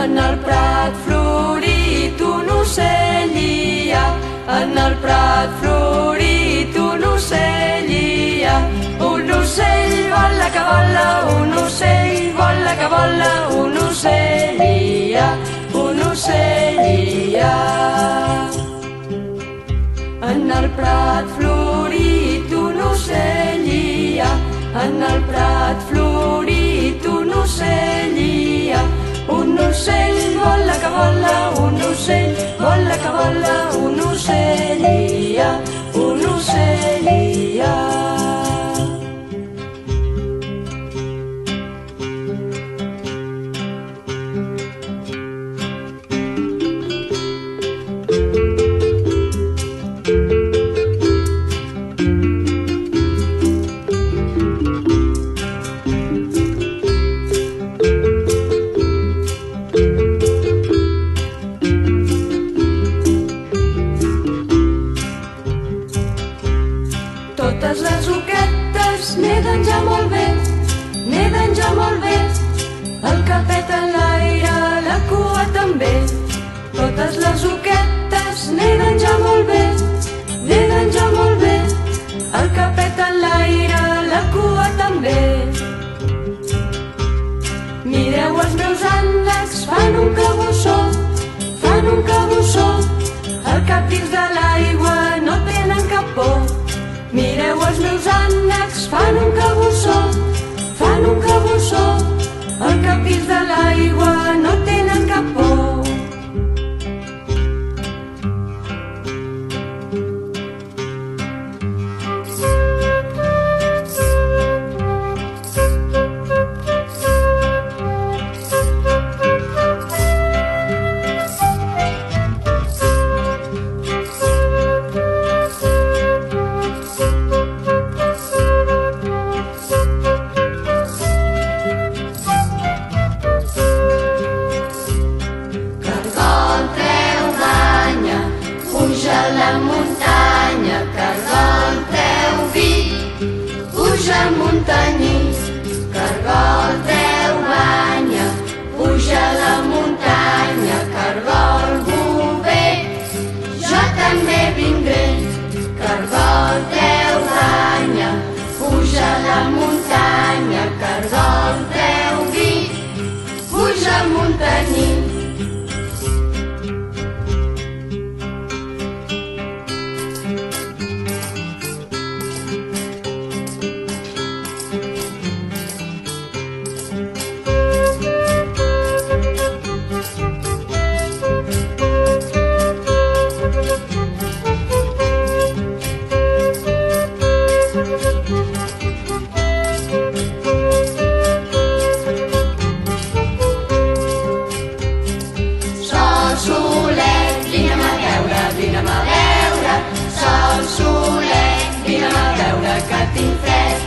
En el prat florit un ocell hi ha, en el prat florit un ocell hi ha. Un ocell vola que vola, un ocell vola que vola, un ocell hi ha, un ocell hi ha. En el prat florit un ocell hi ha, en el prat florit un ocell hi ha. Un ocell vola que vola, un ocell vola que vola, un ocell hi ha, un ocell hi ha. Totes les oquetes neden ja molt bé, neden ja molt bé. El capet en l'aire, la cua també. Totes les oquetes neden ja molt bé, neden ja molt bé. El capet en l'aire, la cua també. Mireu els meus ànecs, fan un cabussó, fan un cabussó. Al cap dins de l'aigua no tenen cap por. Mireu els meus ànecs, fan un cabussó, fan un cabussó. Al cap dins de l'aigua no tenen cap por. La muntanya, cargol treu vi, puja al muntanyi. Cargol treu banya, puja a la muntanya. Cargol bover, jo també vindré. Cargol treu banya, puja a la muntanya. Cargol treu vi, puja al muntanyi. Solet, vine'm a veure, vine'm a veure. Sol solet, vine'm a veure que tinc fred.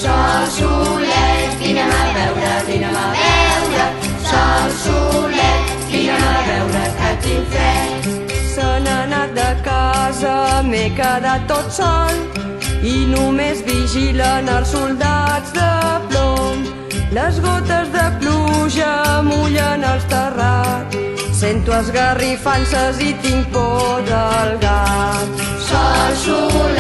Sol solet, vine'm a veure, vine'm a veure. Sol solet, vine'm a veure que tinc fred. Se n'ha anat de casa, m'he quedat tot sol i només vigilen els soldats de plom. Les gotes de pluja mullen els terrats. Sento esgarrifances i tinc por del gat. Sol solet,